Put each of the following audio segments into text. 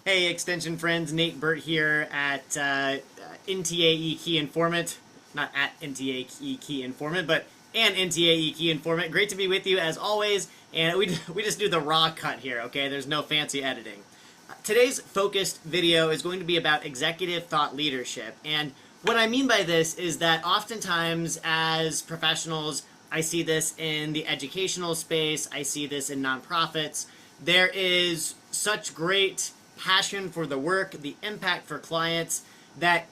Hey, Extension friends, Birt here at NTAE Key Informant. Not at NTAE Key Informant, but an NTAE Key Informant. Great to be with you as always, and we just do the raw cut here, okay? There's no fancy editing. Today's focused video is going to be about executive thought leadership, and what I mean by this is that oftentimes as professionals, I see this in the educational space, I see this in nonprofits, there is such great passion for the work, the impact for clients, that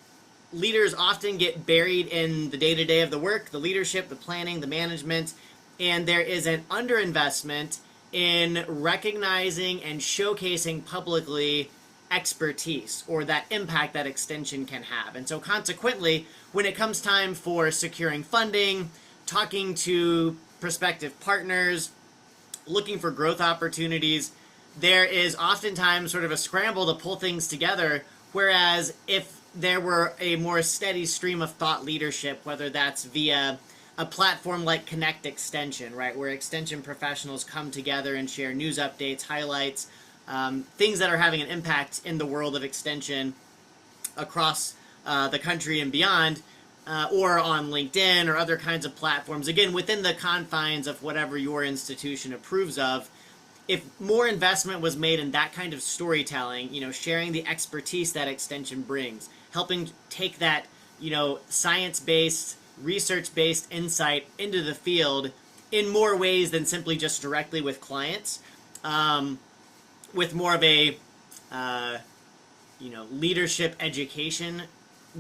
leaders often get buried in the day-to-day of the work, the leadership, the planning, the management, and there is an underinvestment in recognizing and showcasing publicly expertise or that impact that extension can have. And so consequently, when it comes time for securing funding, talking to prospective partners, looking for growth opportunities, there is oftentimes sort of a scramble to pull things together, whereas if there were a more steady stream of thought leadership, whether that's via a platform like Connect Extension, right, where extension professionals come together and share news updates, highlights, things that are having an impact in the world of extension across the country and beyond, or on LinkedIn or other kinds of platforms, again, within the confines of whatever your institution approves of. If more investment was made in that kind of storytelling, sharing the expertise that extension brings, helping take that, science-based, research-based insight into the field in more ways than simply just directly with clients, with more of a, leadership education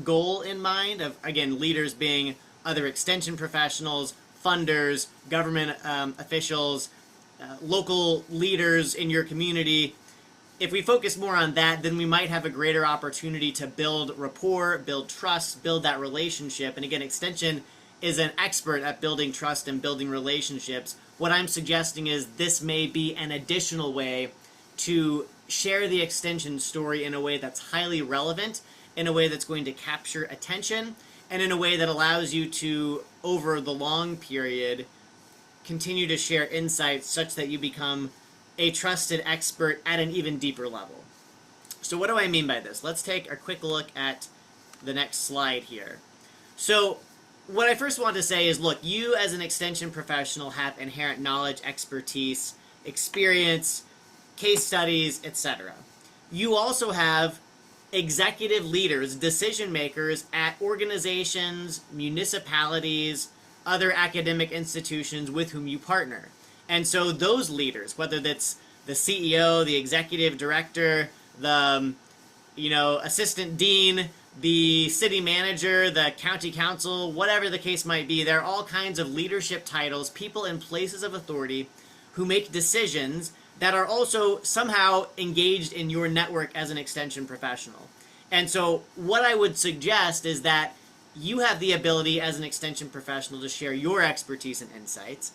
goal in mind of, again, leaders being other extension professionals, funders, government officials, local leaders in your community. If we focus more on that, then we might have a greater opportunity to build rapport, build trust, build that relationship. And again, extension is an expert at building trust and building relationships. What I'm suggesting is this may be an additional way to share the extension story in a way that's highly relevant, in a way that's going to capture attention, and in a way that allows you to, over the long period, continue to share insights such that you become a trusted expert at an even deeper level. So what do I mean by this? Let's take a quick look at the next slide here. So what I first want to say is, look, you as an extension professional have inherent knowledge, expertise, experience, case studies, etc. You also have executive leaders, decision makers at organizations, municipalities, other academic institutions with whom you partner. And so those leaders, whether that's the CEO, the executive director, the assistant dean, the city manager, the county council, whatever the case might be, there are all kinds of leadership titles, people in places of authority who make decisions that are also somehow engaged in your network as an extension professional. And so what I would suggest is that you have the ability as an extension professional to share your expertise and insights.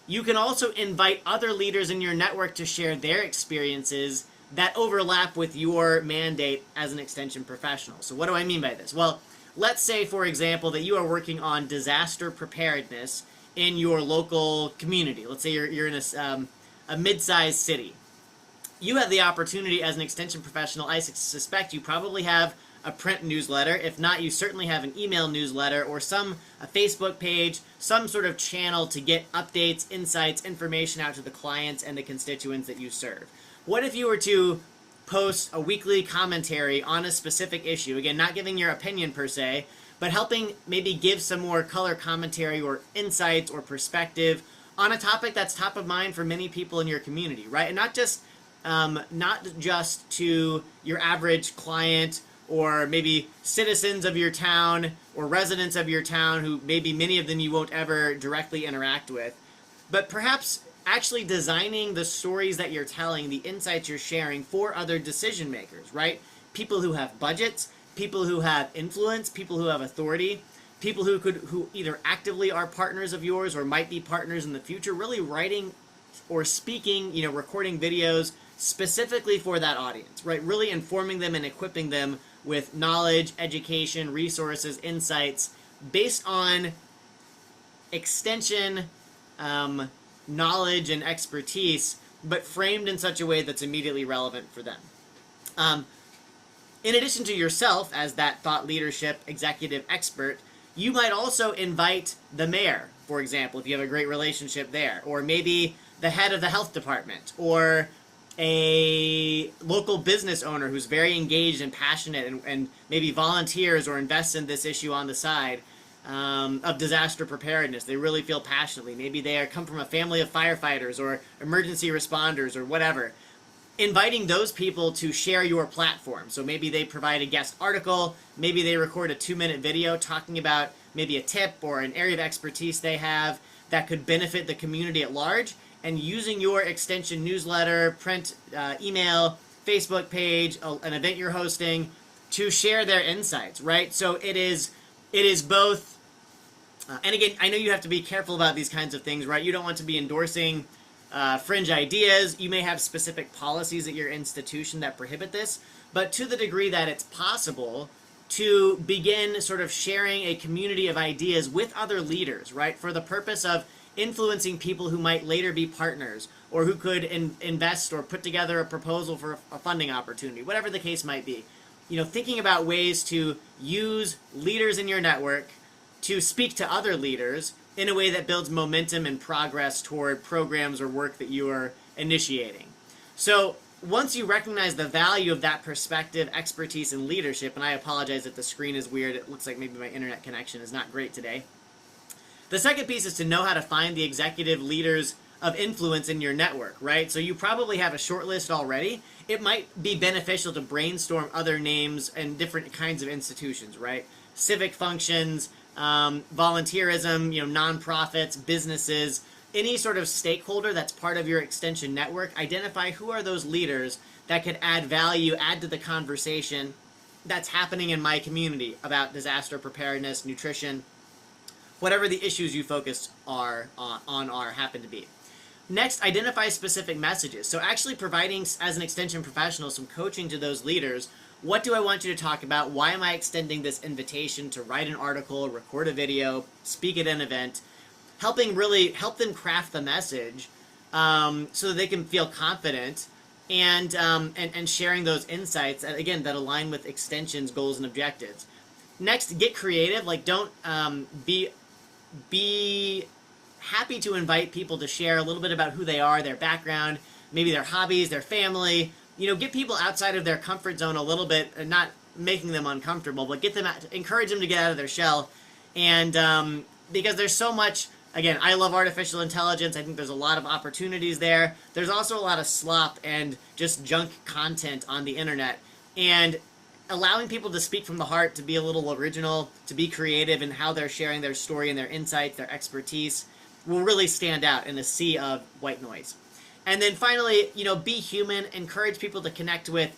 You can also invite other leaders in your network to share their experiences that overlap with your mandate as an extension professional. So what do I mean by this? Well, let's say, for example, that you are working on disaster preparedness in your local community. Let's say you're in a mid-sized city. You have the opportunity as an extension professional. I suspect you probably have a print newsletter. If not, you certainly have an email newsletter or a Facebook page, some sort of channel to get updates, insights, information out to the clients and the constituents that you serve. What if you were to post a weekly commentary on a specific issue? Again, not giving your opinion per se, but helping maybe give some more color commentary or insights or perspective on a topic that's top of mind for many people in your community, right? And not just to your average client or maybe citizens of your town or residents of your town who maybe many of them you won't ever directly interact with, but perhaps actually designing the stories that you're telling, the insights you're sharing for other decision makers, right? People who have budgets, people who have influence, people who have authority, people who either actively are partners of yours or might be partners in the future, really writing or speaking, recording videos specifically for that audience, right? Really informing them and equipping them with knowledge, education, resources, insights based on extension knowledge and expertise, but framed in such a way that's immediately relevant for them. In addition to yourself as that thought leadership executive expert, you might also invite the mayor, for example, if you have a great relationship there, or maybe the head of the health department, or a local business owner who's very engaged and passionate and maybe volunteers or invests in this issue on the side of disaster preparedness. They really feel passionately. Maybe they come from a family of firefighters or emergency responders or whatever. Inviting those people to share your platform. So maybe they provide a guest article, maybe they record a 2-minute video talking about maybe a tip or an area of expertise they have that could benefit the community at large, and using your extension newsletter, print, email, Facebook page, an event you're hosting to share their insights, right? So it is both, and again, I know you have to be careful about these kinds of things, right? You don't want to be endorsing fringe ideas. You may have specific policies at your institution that prohibit this, but to the degree that it's possible to begin sort of sharing a community of ideas with other leaders, right, for the purpose of influencing people who might later be partners or who could invest or put together a proposal for a funding opportunity, whatever the case might be. Thinking about ways to use leaders in your network to speak to other leaders in a way that builds momentum and progress toward programs or work that you are initiating. So once you recognize the value of that perspective, expertise, and leadership, and I apologize if the screen is weird, it looks like maybe my internet connection is not great today. The second piece is to know how to find the executive leaders of influence in your network, right? So you probably have a short list already. It might be beneficial to brainstorm other names and different kinds of institutions, right? Civic functions, volunteerism, nonprofits, businesses, any sort of stakeholder that's part of your extension network. Identify who are those leaders that could add value, add to the conversation that's happening in my community about disaster preparedness, nutrition, whatever the issues you focus happen to be. Next, identify specific messages. So actually providing, as an extension professional, some coaching to those leaders. What do I want you to talk about? Why am I extending this invitation to write an article, record a video, speak at an event? Help them craft the message so that they can feel confident and sharing those insights, again, that align with extension's goals and objectives. Next, get creative. Don't be happy to invite people to share a little bit about who they are, their background, maybe their hobbies, their family. Get people outside of their comfort zone a little bit, and not making them uncomfortable, but encourage them to get out of their shell. And because there's so much, again, I love artificial intelligence. I think there's a lot of opportunities there. There's also a lot of slop and just junk content on the internet. And allowing people to speak from the heart, to be a little original, to be creative in how they're sharing their story and their insights, their expertise, will really stand out in a sea of white noise. And then finally, be human. Encourage people to connect with,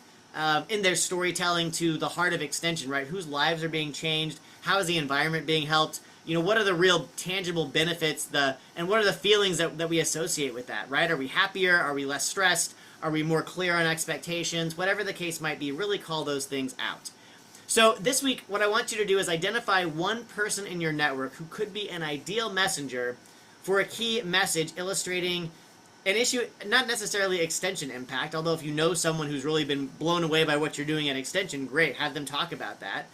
in their storytelling, to the heart of extension, right? Whose lives are being changed? How is the environment being helped? What are the real tangible benefits, and what are the feelings that we associate with that, right? Are we happier? Are we less stressed? Are we more clear on expectations? Whatever the case might be, really call those things out. So this week, what I want you to do is identify one person in your network who could be an ideal messenger for a key message illustrating an issue, not necessarily extension impact, although if you know someone who's really been blown away by what you're doing at extension, great, have them talk about that.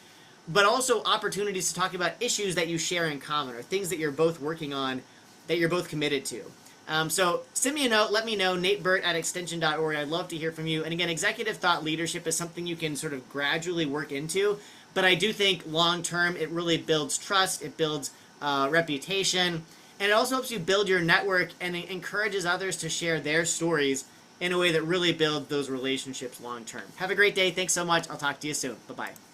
But also opportunities to talk about issues that you share in common, or things that you're both working on, that you're both committed to. So send me a note, let me know, natebirt@extension.org. I'd love to hear from you. And again, executive thought leadership is something you can sort of gradually work into, but I do think long term it really builds trust, it builds reputation, and it also helps you build your network and it encourages others to share their stories in a way that really builds those relationships long term. Have a great day. Thanks so much. I'll talk to you soon. Bye-bye.